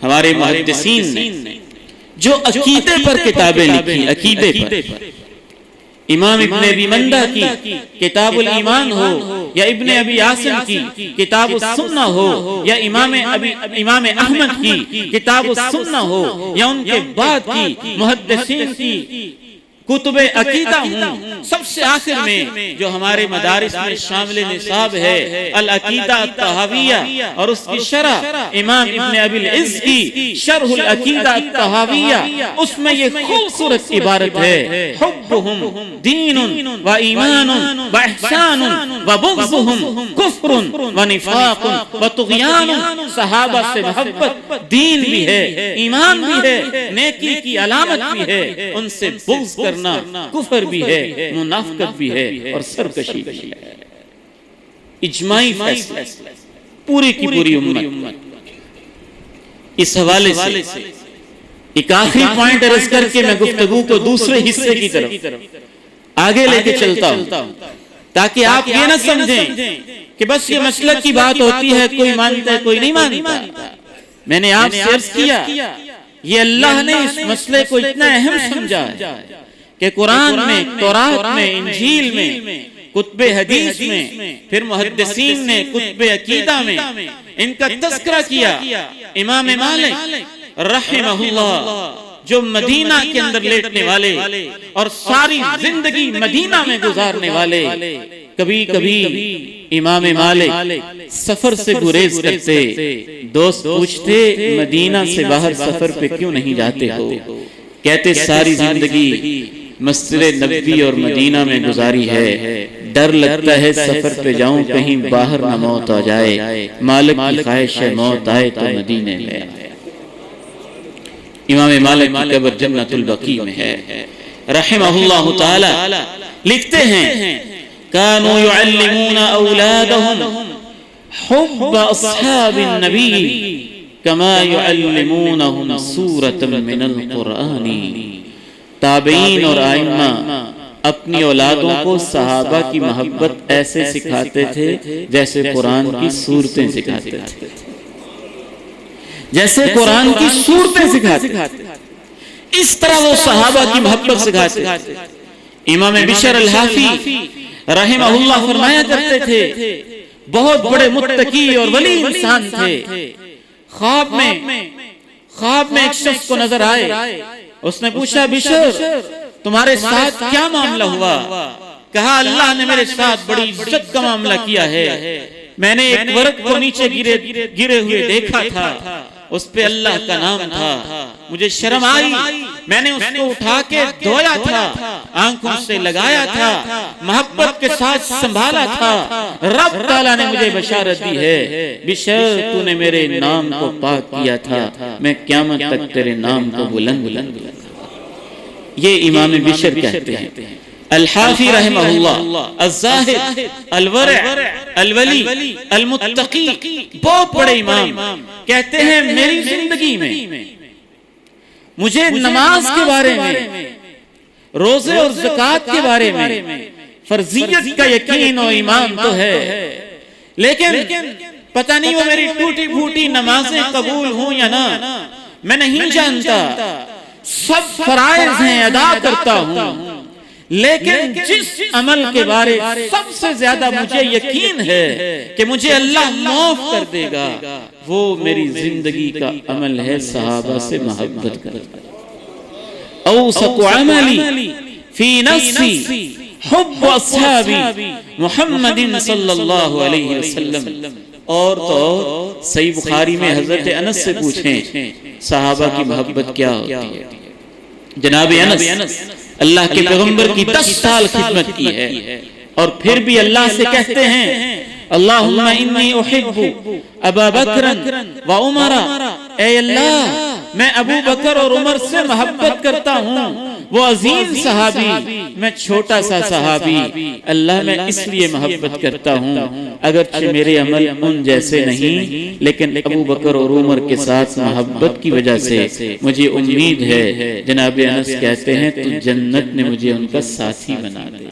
हमारे मुहद्दिसीन ने जो अकीदे पर किताबें लिखी, अकीदे पर, इमाम इब्ने अबी मंदा की किताबुल ईमान हो या इब्ने अबी आसिम की किताबुस सुन्ना हो या इमाम अहमद की किताबुस सुन्ना हो या उनके बाद की मुहद्दिसीन की कुतुबे अकीदा हूँ, सबसे आखिर में जो हमारे मदारिस में शामिल निसाब है अल अकीदा तहाविया और उसकी शरह इमाम इब्ने अबिल इज़्ज़ की शरहुल अकीदा तहाविया, उसमें ये खूबसूरत इबारत है, हुब्बुहुम दीनुन व ईमानुन व इहसानुन व बुग़्ज़ुहुम कुफ्रुन व निफाक़ुन व तुग़यानुन। सहाबा से मोहब्बत दीन भी है, ईमान भी है, नेकी की अलामत भी है, उनसे बुग़्ज़ करना कुफर भी है, मुनाफिकत भी है और सरकशी भी है। इजमाई फैसला पूरी की पूरी उम्मत। इस हवाले से एक आखिरी पॉइंट अर्ज करके मैं गुफ्तगू को दूसरे हिस्से की तरफ आगे लेके चलता हूं, ताकि आप ये ना समझें कि बस ये मसला की बात होती है, कोई मानता है कोई नहीं मानता। मैंने आपसे अर्ज किया, ये अल्लाह ने इस मसले को इतना अहम समझा है कि कुरान में, तौरात में, इंजील में, कुतुबे हदीस में, फिर मुहद्दिसीन ने कुतुबे अकीदा में इनका तज़किरा किया। इमाम मालिक रहमहुल्लाह जो मदीना के अंदर लेटने वाले और सारी जिंदगी मदीना में गुजारने वाले, कभी कभी इमाम मालिक सफर से गुरेज करते। दोस्त पूछते मदीना से बाहर सफर पे क्यों नहीं जाते हो? कहते सारी जिंदगी मस्जिद नबवी और मदीना में गुजारी है, डर लगता है सफर पे जाऊं कहीं बाहर न मौत आ जाए, मालिक की ख्वाहिश है मौत आए तो मदीने में आए। इमाम मालिक की कब्र जन्नतुल बकी में है रहमहुल्लाह ताला। लिखते हैं कानू युअल्लिमूना औलादहुम हुब्ब अस्हाबिन नबी कमा युअल्लिमूनहुम सूरतन मिनल कुरानी। ताबईन और आइम्मा अपनी औलादों को सहाबा की मोहब्बत ऐसे सिखाते थे जैसे कुरान की सूरतें सिखाते थे, जैसे कुरान की सूरतें सिखाते, इस तरह वो सहाबा की मोहब्बत सिखाते। इमाम बिशर अल-हाफी रहमहुल्लाह फरमाया करते थे, बहुत बड़े मुत्तकी और वली इंसान थे। ख्वाब में एक शख्स को नजर आए, उसने पूछा बिशर तुम्हारे साथ क्या मामला हुआ? कहा अल्लाह ने मेरे साथ बड़ी इज्जत का मामला किया है। मैंने एक वर्क को नीचे गिरे हुए देखा था, उस पे अल्लाह का नाम था, मुझे शर्म आई, मैंने उसको उठा के धोया था, आंखों से लगाया था, मोहब्बत के साथ संभाला था। रब ताला ने मुझे बशारत दी है बिशर तूने मेरे नाम को पाक किया था, मैं क़यामत तक तेरे नाम को बुलंद। ये इमाम बिशर कहते हैं। अल-हाफी रहमहुल्लाह अज़्ज़ाहिद अल-वरी अल-वली अल-मुत्तकी, बहुत बड़े इमाम, कहते हैं मेरी जिंदगी में मुझे नमाज के बारे में, रोजे और ज़कात के बारे में फर्जियत का यकीन और ईमान तो है, लेकिन पता नहीं वो मेरी टूटी फूटी नमाजें कबूल हों या ना, मैं नहीं जानता। सब फराइज़ हैं, अदा करता हूँ, लेकिन जिस अमल के बारे सबसे ज्यादा मुझे यकीन है कि मुझे अल्लाह माफ कर देगा, वो मेरी जिंदगी का अमल है सहाबा से मोहब्बत करना। औसतु अमली फी नफ्सी हुब्ब अस्हाबी मुहम्मदिन सल्लल्लाहु अलैहि वसल्लम। और तो सही बुखारी में हजरत अनस से पूछें सहाबा की मोहब्बत क्या होती है। जनाब अनस अल्लाह के पैगंबर की 10 साल खिदमत की है और फिर भी अल्लाह से कहते हैं अल्लाहुम्मा इन्नी उहिब्बु अबा बकरन व उमरा, ऐ अल्लाह मैं अबू बकर और उमर से मोहब्बत करता हूँ, वो अजीम सहाबी, मैं छोटा सा सहाबी, अल्लाह मैं इसलिए मोहब्बत करता हूँ, अगरचे मेरे अमल उन जैसे नहीं, लेकिन अबू बकर और उमर के साथ मोहब्बत की वजह से मुझे उम्मीद है। जनाब अनस कहते हैं तो जन्नत ने मुझे उनका साथी बना दिया।